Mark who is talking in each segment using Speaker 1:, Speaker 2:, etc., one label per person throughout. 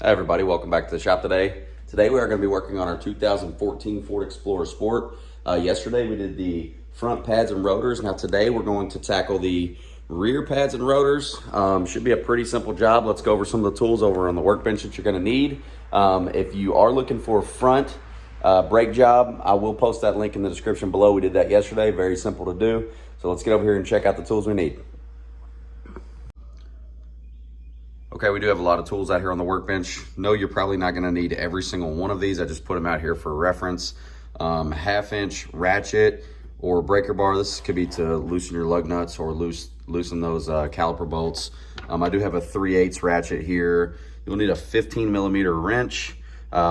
Speaker 1: Hi everybody, welcome back to the shop today. Today we are going to be working on our 2014 Ford Explorer Sport. Yesterday we did the front pads and rotors. Now today we're going to tackle the rear pads and rotors. Should be a pretty simple job. Let's go over some of the tools over on the workbench that you're going to need. If you are looking for a front brake job, I will post that link in the description below. We did that yesterday, very simple to do. So let's get over here and check out the tools we need. Okay, we do have a lot of tools out here on the workbench. No, you're probably not gonna need every single one of these. I just put them out here for reference. 1/2-inch ratchet or breaker bar. This could be to loosen your lug nuts or loosen those caliper bolts. I do have a 3/8 ratchet here. You'll need a 15mm wrench,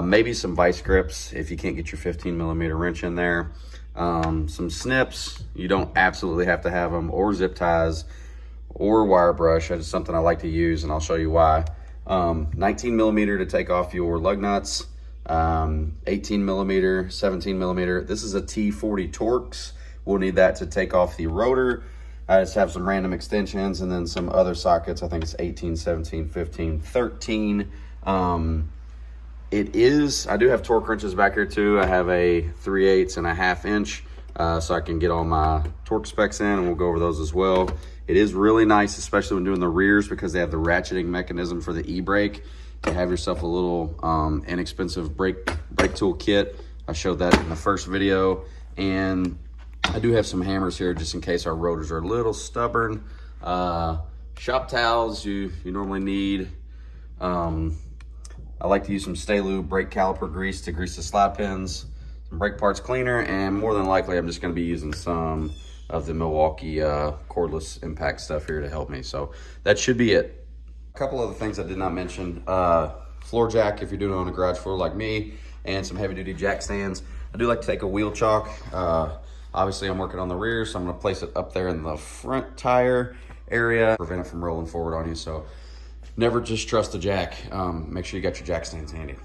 Speaker 1: maybe some vice grips if you can't get your 15mm wrench in there. Some snips, you don't absolutely have to have them, or zip ties, or wire brush. It's something I like to use, and I'll show you why. 19mm to take off your lug nuts, 18mm, 17mm. This is a T40 Torx. We'll need that to take off the rotor. I just have some random extensions and then some other sockets. I think it's 18, 17, 15, 13. I do have torque wrenches back here too. I have a 3/8 and a 1/2-inch, so I can get all my torque specs in, and we'll go over those as well. It is really nice, especially when doing the rears, because they have the ratcheting mechanism for the e-brake. To have yourself a little inexpensive brake tool kit. I showed that in the first video. And I do have some hammers here just in case our rotors are a little stubborn. Shop towels you normally need. I like to use some Stay Lube brake caliper grease to grease the slide pins, some brake parts cleaner, and more than likely I'm just going to be using some of the Milwaukee cordless impact stuff here to help me. So that should be it. A couple other things I did not mention. Floor jack if you're doing it on a garage floor like me, and some heavy duty jack stands. I do like to take a wheel chock. Obviously I'm working on the rear, so I'm going to place it up there in the front tire area, prevent it from rolling forward on you. So never just trust the jack. Make sure you got your jack stands handy.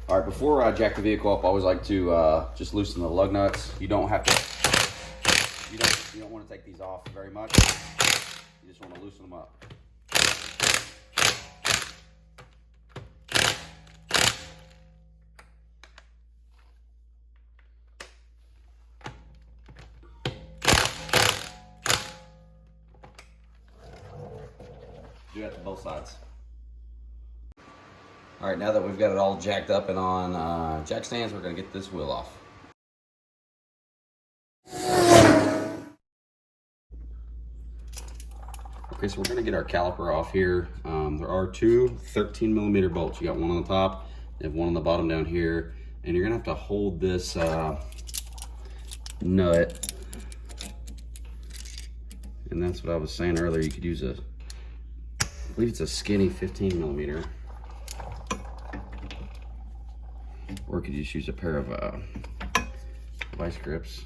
Speaker 1: All right, before I jack the vehicle up, I always like to just loosen the lug nuts. You don't have to, you don't want to take these off very much. You just want to loosen them up. Do that to both sides. All right, now that we've got it all jacked up and on jack stands, we're gonna get this wheel off. Okay, so we're gonna get our caliper off here. There are two 13mm bolts. You got one on the top, you have one on the bottom down here, and you're gonna have to hold this nut. And that's what I was saying earlier. You could use I believe it's a skinny 15mm. Or you could just use a pair of vice grips.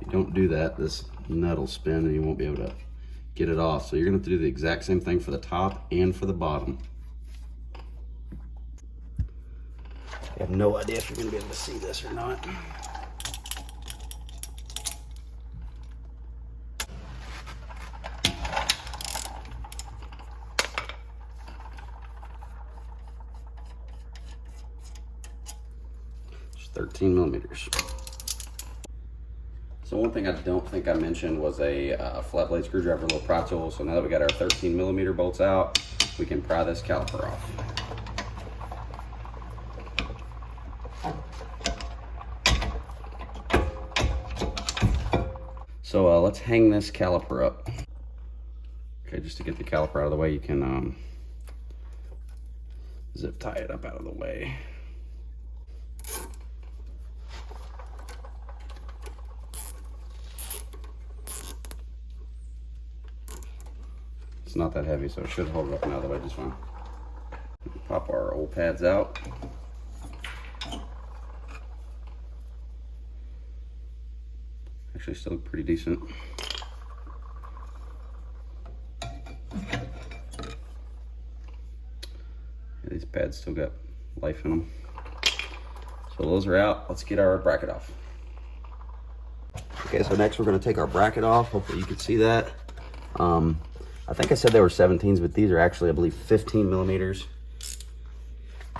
Speaker 1: If you don't do that, this nut will spin and you won't be able to get it off. So you're gonna have to do the exact same thing for the top and for the bottom. I have no idea if you're gonna be able to see this or not. It's 13mm. So one thing I don't think I mentioned was a flat blade screwdriver, little pry tool. So now that we got our 13mm bolts out, we can pry this caliper off. So let's hang this caliper up. Okay, just to get the caliper out of the way, you can zip tie it up out of the way. It's not that heavy, so it should hold it up and out of the way just fine. Pop our old pads out. Actually still look pretty decent. These pads still got life in them. So those are out. Let's get our bracket off. Okay, so next we're going to take our bracket off. Hopefully you can see that. I think I said they were 17s, but these are actually, I believe, 15 millimeters.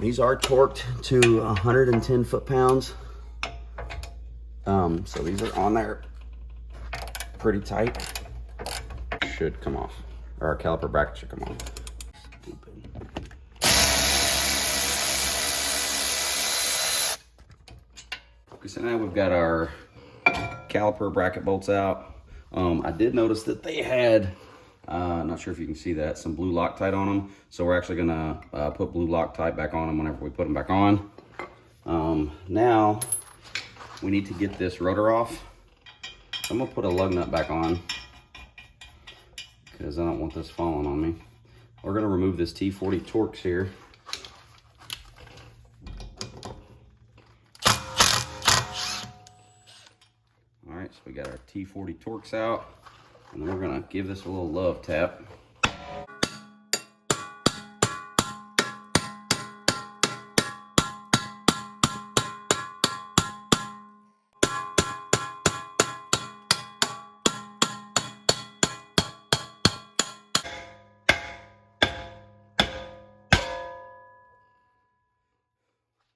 Speaker 1: These are torqued to 110 foot-pounds. So these are on there pretty tight. Should come off, or our caliper bracket should come off. Stupid. Okay, so now we've got our caliper bracket bolts out. I did notice that they had, not sure if you can see that, some blue Loctite on them. So we're actually gonna put blue Loctite back on them whenever we put them back on. Now we need to get this rotor off. I'm gonna put a lug nut back on because I don't want this falling on me. We're gonna remove this T40 Torx here. All right, so we got our T40 Torx out, and then we're gonna give this a little love tap.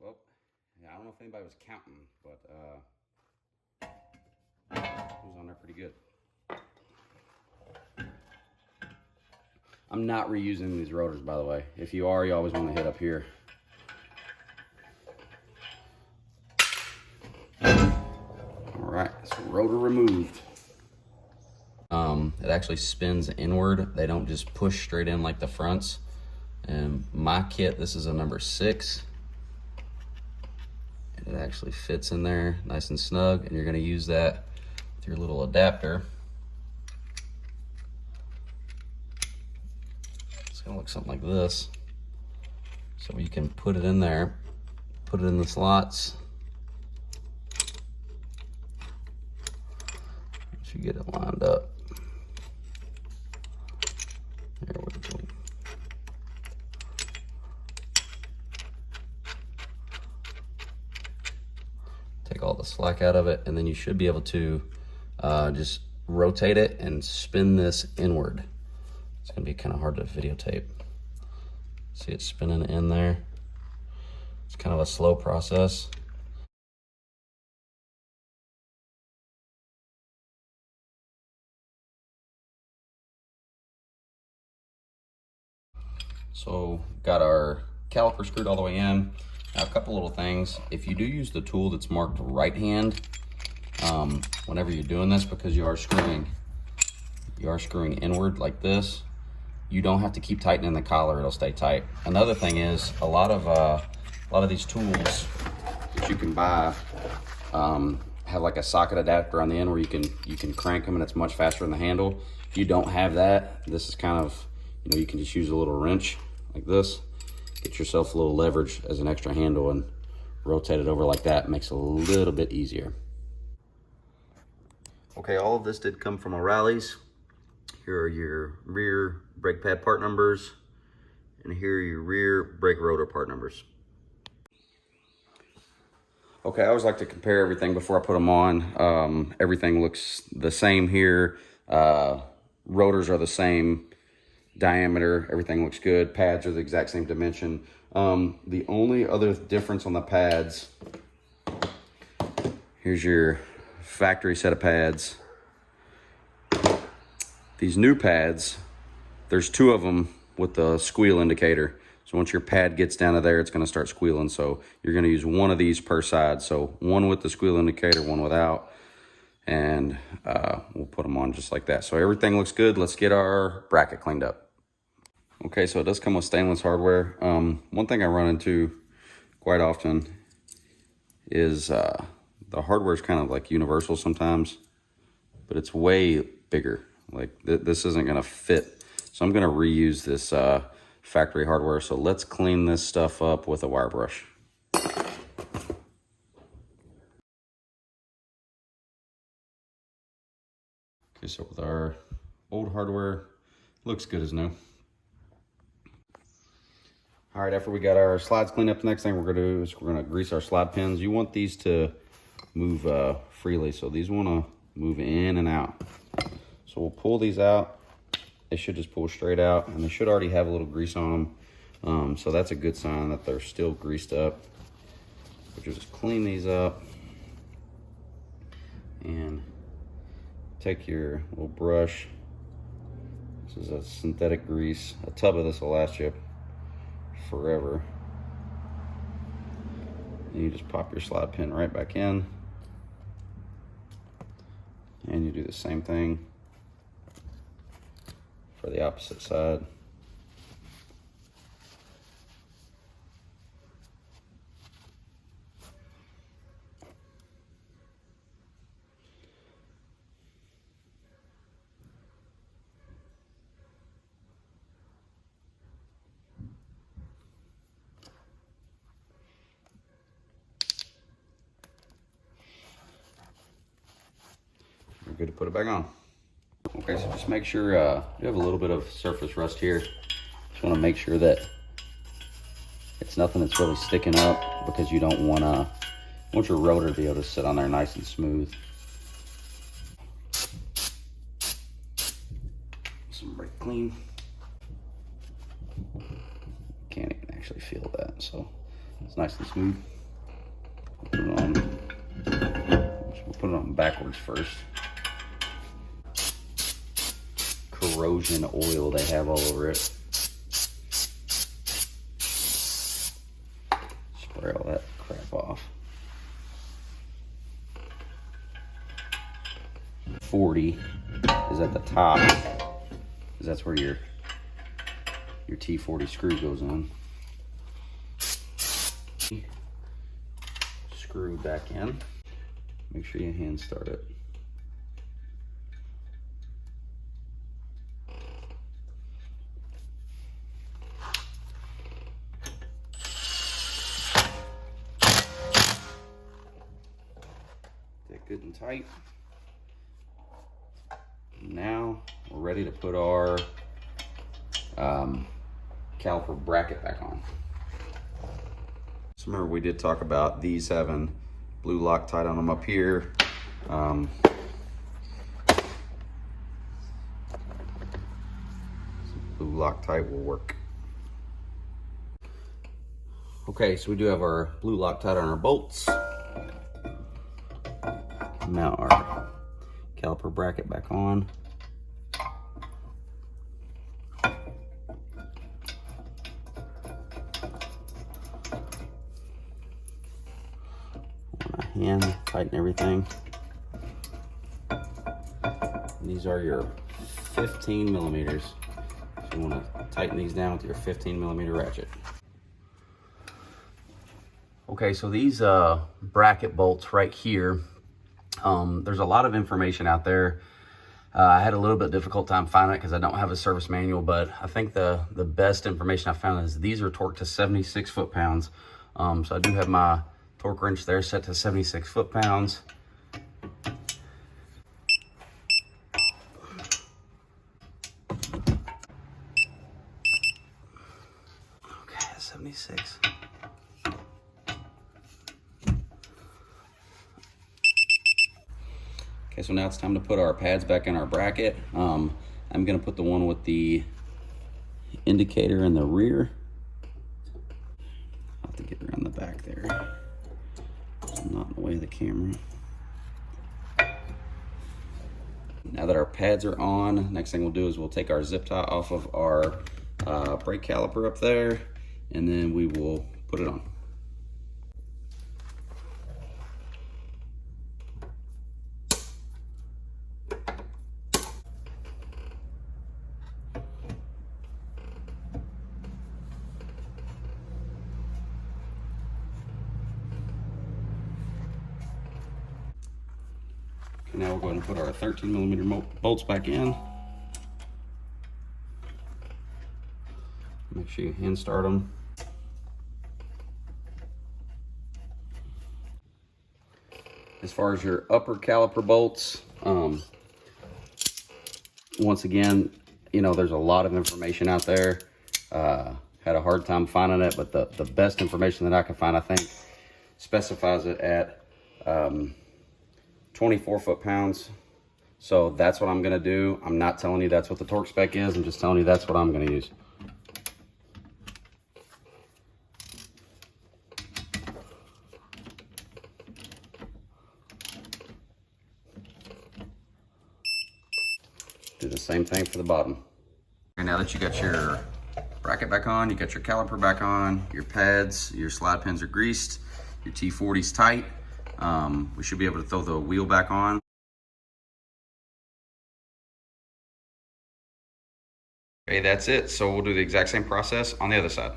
Speaker 1: Well, yeah, I don't know if anybody was counting, but it was on there pretty good. I'm not reusing these rotors, by the way. If you are, you always want to hit up here. All right, so rotor removed. It actually spins inward. They don't just push straight in like the fronts. And my kit, this is a number 6. It actually fits in there nice and snug, and you're going to use that with your little adapter. It's going to look something like this. So you can put it in there, put it in the slots. Once you get it lined up. There we go. Take all the slack out of it, and then you should be able to just rotate it and spin this inward. It's gonna be kind of hard to videotape. See it spinning in there. It's kind of a slow process. So got our caliper screwed all the way in. Now, a couple little things. If you do use the tool that's marked right hand, whenever you're doing this, because you are screwing inward like this, you don't have to keep tightening the collar, it'll stay tight. Another thing is, a lot of these tools that you can buy have like a socket adapter on the end where you can crank them, and it's much faster than the handle. If you don't have that, this is kind of, you can just use a little wrench like this. Get yourself a little leverage as an extra handle and rotate it over like that. It makes it a little bit easier. Okay, all of this did come from O'Reilly's. Here are your rear brake pad part numbers, and here are your rear brake rotor part numbers. Okay, I always like to compare everything before I put them on. Everything looks the same here. Rotors are the same diameter, everything looks good. Pads are the exact same dimension. The only other difference on the pads, here's your factory set of pads. These new pads, there's 2 of them with the squeal indicator. So once your pad gets down to there, it's going to start squealing. So you're going to use one of these per side. So one with the squeal indicator, one without. And we'll put them on just like that. So everything looks good. Let's get our bracket cleaned up. Okay, so it does come with stainless hardware. One thing I run into quite often is the hardware is kind of like universal sometimes, but it's way bigger. Like this isn't gonna fit. So I'm gonna reuse this factory hardware. So let's clean this stuff up with a wire brush. Okay, so with our old hardware, looks good as new. All right, after we got our slides cleaned up, the next thing we're gonna do is we're gonna grease our slide pins. You want these to move freely, so these wanna move in and out. So we'll pull these out. They should just pull straight out, and they should already have a little grease on them. So that's a good sign that they're still greased up. But you just clean these up and take your little brush. This is a synthetic grease. A tub of this will last you forever. And you just pop your slide pin right back in, and you do the same thing for the opposite side. We're good to put it back on. Okay, so just make sure you have a little bit of surface rust here. Just want to make sure that it's nothing that's really sticking up, because you don't want your rotor to be able to sit on there nice and smooth. Some brake clean. Can't even actually feel that, so it's nice and smooth. Put it on. We'll put it on backwards first. Corrosion oil they have all over it. Spray all that crap off. 40 is at the top, because that's where your T40 screw goes on. Screw back in. Make sure you hand start it. Good and tight. Now we're ready to put our caliper bracket back on. So remember, we did talk about these having blue Loctite on them up here. Blue Loctite will work. Okay, so we do have our blue Loctite on our bolts. Mount our caliper bracket back on. On a hand, tighten everything. And these are your 15 millimeters. So you want to tighten these down with your 15 millimeter ratchet. Okay, so these bracket bolts right here, there's a lot of information out there. I had a little bit difficult time finding it because I don't have a service manual, but I think the best information I found is these are torqued to 76 foot-pounds. So I do have my torque wrench there set to 76 foot-pounds. Okay, 76. Okay, so now it's time to put our pads back in our bracket. I'm gonna put the one with the indicator in the rear. I'll have to get around the back there, so I'm not in the way of the camera. Now that our pads are on, next thing we'll do is we'll take our zip tie off of our brake caliper up there, and then we will put it on. Now we'll go ahead and put our 13 millimeter bolts back in. Make sure you hand start them. As far as your upper caliper bolts, once again, you know, there's a lot of information out there. Have had a hard time finding it, but the best information that I could find, I think, specifies it at 24 foot-pounds. So that's what I'm gonna do. I'm not telling you that's what the torque spec is. I'm just telling you that's what I'm gonna use. Do the same thing for the bottom. Okay, now that you got your bracket back on, you got your caliper back on, your pads, your slide pins are greased, your T40's tight, we should be able to throw the wheel back on. Okay, that's it. So we'll do the exact same process on the other side.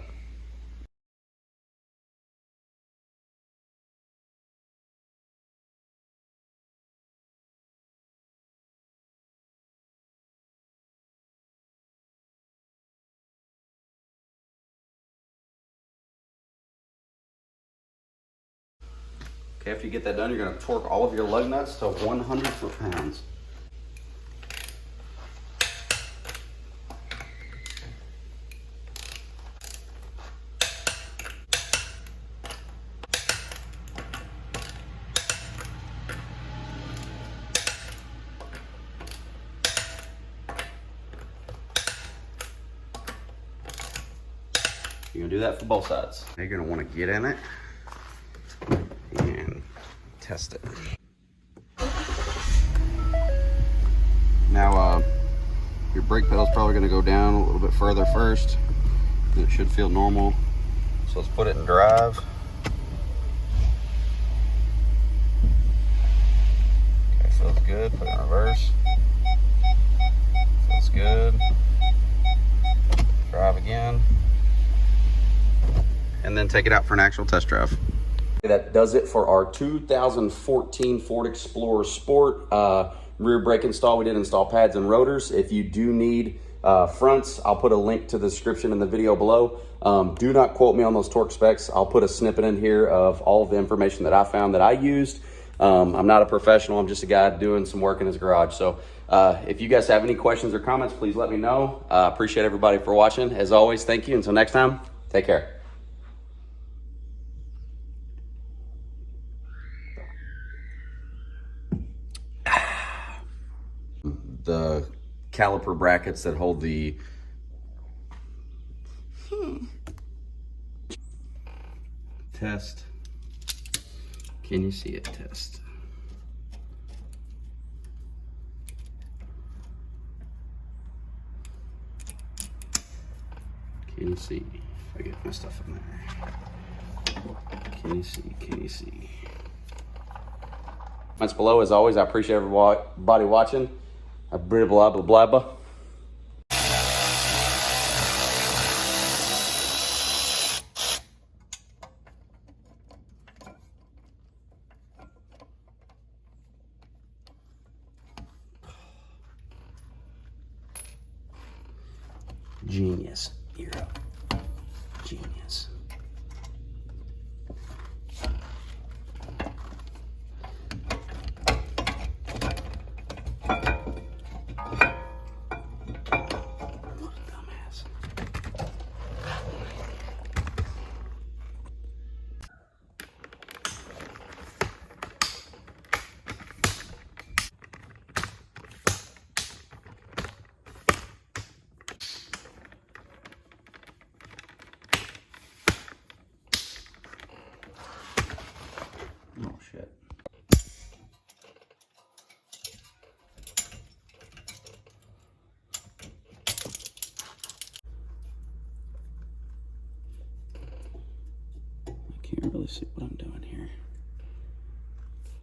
Speaker 1: Okay, after you get that done, you're gonna torque all of your lug nuts to 100 foot-pounds. You're gonna do that for both sides. You're gonna wanna get in it and test it. Now, your brake pedal's probably gonna go down a little bit further first. It should feel normal. So let's put it in drive. Okay, feels good. Put it in reverse. Feels good. Drive again. And then take it out for an actual test drive. That does it for our 2014 Ford Explorer Sport rear brake install. We did install pads and rotors. If you do need fronts, I'll put a link to the description in the video below. Do not quote me on those torque specs. I'll put a snippet in here of all of the information that I found that I used. I'm not a professional. I'm just a guy doing some work in his garage. So if you guys have any questions or comments, please let me know. Appreciate everybody for watching. As always, thank you. Until next time, take care. The caliper brackets that hold the test. Can you see it? Test. Can you see? If I get my stuff in there. Can you see? Can you see? Comments below. As always, I appreciate everybody watching. Blah, blah, blah, blah, blah. Genius. You're a genius. Oh shit. I can't really see what I'm doing here.